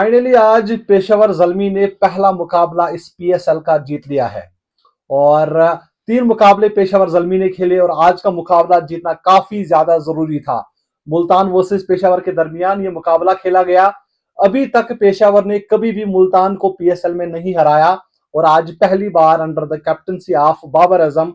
Finally आज पेशावर जल्मी ने पहला मुकाबला इस पीएसएल का जीत लिया है और 3 मुकाबले पेशावर जल्मी ने खेले और आज का मुकाबला जीतना काफी ज्यादा जरूरी था। मुल्तान वर्सेस पेशावर के दरमियान ये मुकाबला खेला गया। अभी तक पेशावर ने कभी भी मुल्तान को पीएसएल में नहीं हराया और आज पहली बार under the captaincy of Babar Azam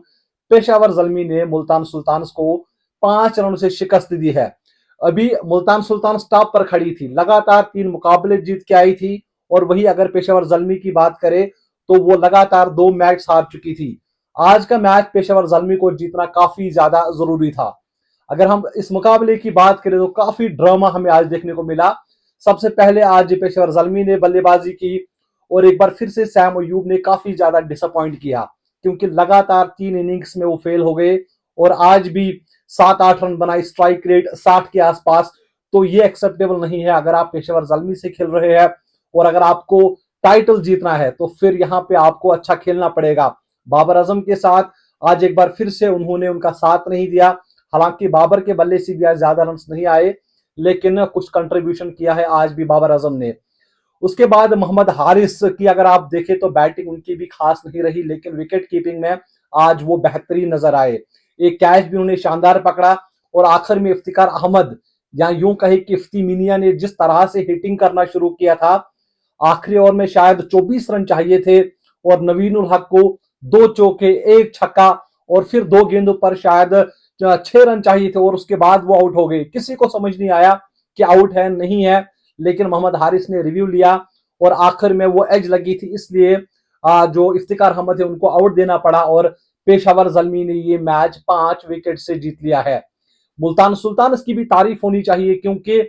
Peshawar Zalmi ने मुल्तान सुल्तान्स को 5 रन से शिकस्त दी है। अभी मुल्तान सुल्तान टॉप पर खड़ी थी, लगातार 3 मुकाबले जीत के आई थी और वही अगर पेशावर जल्मी की बात करें तो वो लगातार 2 मैच हार चुकी थी। आज का मैच पेशावर जल्मी को जीतना काफी ज्यादा जरूरी था। अगर हम इस मुकाबले की बात करें तो काफी ड्रामा हमें आज देखने को मिला। सबसे पहले आज पेशावर जल्मी ने बल्लेबाजी की और एक बार फिर से सैम अयूब ने काफी ज्यादा डिसअपॉइंट किया क्योंकि लगातार 3 इनिंग्स में वो फेल हो गए और आज भी 7-8 रन बनाई, स्ट्राइक रेट 60 के आसपास। तो ये एक्सेप्टेबल नहीं है अगर आप पेशेवर जल्मी से खेल रहे हैं और अगर आपको टाइटल जीतना है तो फिर यहाँ पे आपको अच्छा खेलना पड़ेगा। बाबर आजम के साथ आज एक बार फिर से उन्होंने उनका साथ नहीं दिया। हालांकि बाबर के बल्ले से भी आज ज्यादा रन नहीं आए लेकिन कुछ कंट्रीब्यूशन किया है आज भी बाबर आजम ने। उसके बाद मोहम्मद हारिस की अगर आप देखें तो बैटिंग उनकी भी खास नहीं रही लेकिन विकेट कीपिंग में आज वो बेहतरीन नजर आए। एक कैच भी उन्होंने शानदार पकड़ा और आखिर में इफ्तिकार अहमद या यूं कहे कि इफ्ती मिनिया ने जिस तरह से हिटिंग करना शुरू किया था, आखिरी ओवर में शायद 24 रन चाहिए थे और नवीन उल हक को 2 चौके 1 छक्का और फिर 2 गेंदों पर शायद 6 रन चाहिए थे और उसके बाद वो आउट हो गए। किसी को समझ नहीं आया कि आउट है नहीं है, लेकिन मोहम्मद हारिस ने रिव्यू लिया और आखिर में वो एज लगी थी, इसलिए जो इफ्तिकार अहमद है उनको आउट देना पड़ा और पेशावर जल्मी ने ये मैच 5 विकेट से जीत लिया है। मुल्तान सुल्तान की भी तारीफ होनी चाहिए क्योंकि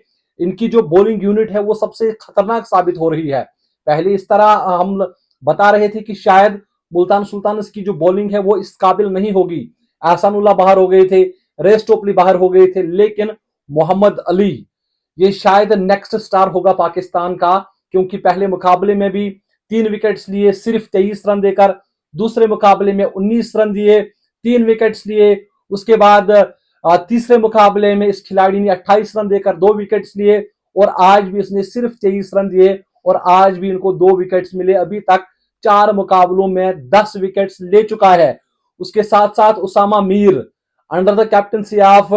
इनकी जो बॉलिंग यूनिट है वो सबसे खतरनाक साबित हो रही है। पहले इस तरह हम बता रहे थे कि शायद मुल्तान सुल्तान की जो बॉलिंग है वो इस काबिल नहीं होगी। एहसानुल्लाह बाहर हो गए थे, रेस टोपली बाहर हो गए थे, लेकिन मोहम्मद अली ये शायद नेक्स्ट स्टार होगा पाकिस्तान का क्योंकि पहले मुकाबले में भी 3 विकेट्स लिए सिर्फ 23 रन देकर, दूसरे मुकाबले में 19 रन दिए 3 विकेट्स लिए, उसके बाद तीसरे मुकाबले में इस खिलाड़ी ने 28 रन देकर 2 विकेट्स लिए और आज भी इसने सिर्फ 23 रन दिए और आज भी इनको 2 विकेट्स मिले। अभी तक 4 मुकाबलों में 10 विकेट्स ले चुका है। उसके साथ साथ Usama Mir under the captaincy of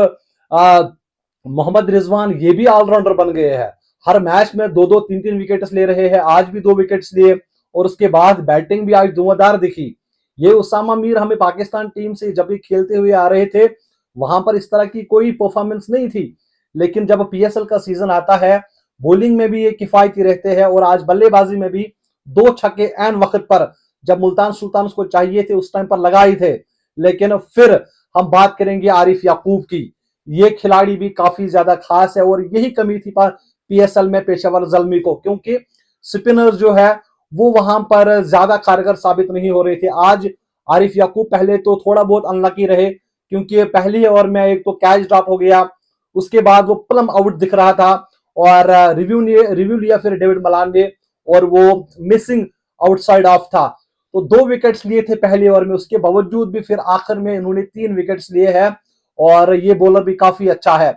Mohammad Rizwan ये भी ऑलराउंडर बन गए हैं। हर मैच में 2-2 3-3 विकेट्स ले रहे हैं, आज भी 2 विकेट्स लिए और उसके बाद बैटिंग भी आज धुआंधार दिखी। ये उसामा मीर हमें पाकिस्तान टीम से जब भी खेलते हुए आ रहे थे वहां पर इस तरह की कोई परफॉर्मेंस नहीं थी, लेकिन जब पीएसएल का सीजन आता है बॉलिंग में भी ये किफायती रहते हैं और आज बल्लेबाजी में भी 2 छक्के एन वक्त पर जब मुल्तान सुल्तान को चाहिए थे उस टाइम पर लगाए थे। लेकिन फिर हम बात करेंगे आरिफ याकूब की। ये खिलाड़ी भी काफी ज्यादा खास है और यही कमी थी पीएसएल में पेशावर जल्मी को क्योंकि स्पिनर जो है वो वहां पर ज्यादा कारगर साबित नहीं हो रहे थे। आज आरिफ याकूब पहले तो थोड़ा बहुत अनलकी रहे क्योंकि पहली ओवर में एक तो कैच ड्रॉप हो गया, उसके बाद वो प्लम आउट दिख रहा था और रिव्यू लिया फिर डेविड मलान ने और वो मिसिंग आउटसाइड ऑफ था। तो 2 विकेट्स लिए थे पहली ओवर में, उसके बावजूद भी फिर आखिर में इन्होंने 3 विकेट्स लिए हैं और ये बॉलर भी काफी अच्छा है।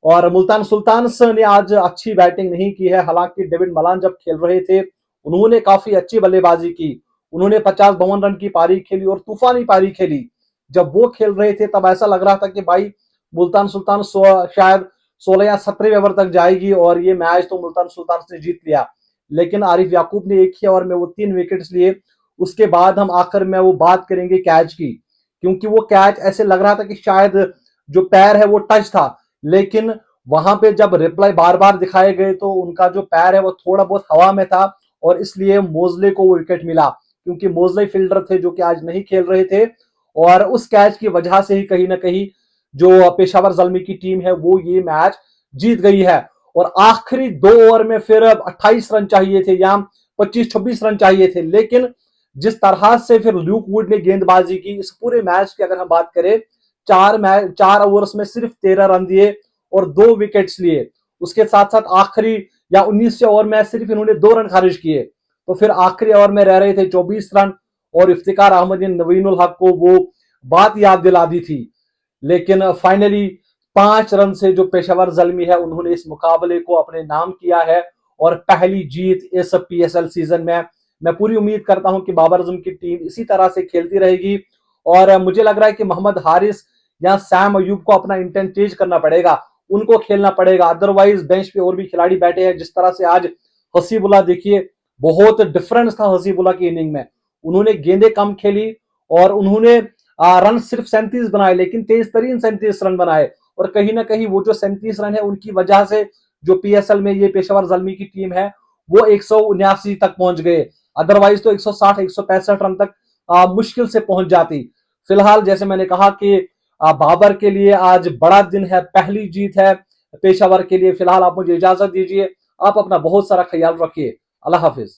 और मुल्तान सुल्तान ने आज अच्छी बैटिंग नहीं की है, हालांकि डेविड मलान जब खेल रहे थे उन्होंने काफी अच्छी बल्लेबाजी की। उन्होंने 50-52 रन की पारी खेली और तूफानी पारी खेली। जब वो खेल रहे थे तब ऐसा लग रहा था कि भाई मुल्तान सुल्तान शायद 16 या 17 ओवर तक जाएगी और ये मैच तो मुल्तान सुल्तान ने जीत लिया। लेकिन आरिफ याकूब ने एक ही ओवर में वो 3 विकेट्स लिए। उसके बाद हम आखिर में वो बात करेंगे कैच की क्योंकि वो कैच ऐसे लग रहा था कि शायद जो पैर है वो टच था, लेकिन वहां पे जब रिप्लाई बार बार दिखाए गए तो उनका जो पैर है वो थोड़ा बहुत हवा में था और इसलिए मोजले को वो विकेट मिला क्योंकि मोजले फील्डर थे जो कि आज नहीं खेल रहे थे और उस कैच की वजह से ही कहीं ना कहीं जो पेशावर जल्मी की टीम है वो ये मैच जीत गई है। और आखिरी 2 ओवर में फिर 28 रन चाहिए थे या 25-26 रन चाहिए थे, लेकिन जिस तरह से फिर ल्यूक वुड ने गेंदबाजी की इस पूरे मैच की अगर हम बात करें 4 ओवर्स में सिर्फ 13 रन दिए और 2 विकेट्स लिए। उसके साथ साथ आखिरी या 19वें ओवर में सिर्फ इन्होंने 2 रन खारिज किए तो फिर आखिरी ओवर में रह रहे थे 24 रन और इफ्तिकार अहमद ने नवीन उल हक को वो बात याद दिला दी थी। लेकिन फाइनली 5 रन से जो पेशावर जल्मी है उन्होंने इस मुकाबले को अपने नाम किया है और पहली जीत इस पीएसएल सीजन में। मैं पूरी उम्मीद करता हूं कि बाबर आजम की टीम इसी तरह से खेलती रहेगी और मुझे लग रहा है कि मोहम्मद हारिस या सैम अयूब को अपना इंटेंट चेंज करना पड़ेगा, उनको खेलना पड़ेगा। अदरवाइज बेंच पे और भी खिलाड़ी बैठे हैं, जिस तरह से आज हसीबुल्ला देखिए, बहुत डिफरेंस था हसीबुल्ला की इनिंग में। उन्होंने गेंदें कम खेली और उन्होंने रन सिर्फ 37 बनाए, लेकिन तेज तरीन 37 रन बनाए। और कहीं ना कहीं वो जो 37 रन है उनकी वजह से जो पीएसएल में ये पेशावर जलमी की टीम है वो 179 तक पहुंच गए। अदरवाइज तो 160 165 रन तक मुश्किल से पहुंच जाती। फिलहाल जैसे मैंने कहा कि बाबर के लिए आज बड़ा दिन है, पहली जीत है पेशावर के लिए। फिलहाल आप मुझे इजाजत दीजिए, आप अपना बहुत सारा ख्याल रखिए। अल्लाह हाफिज।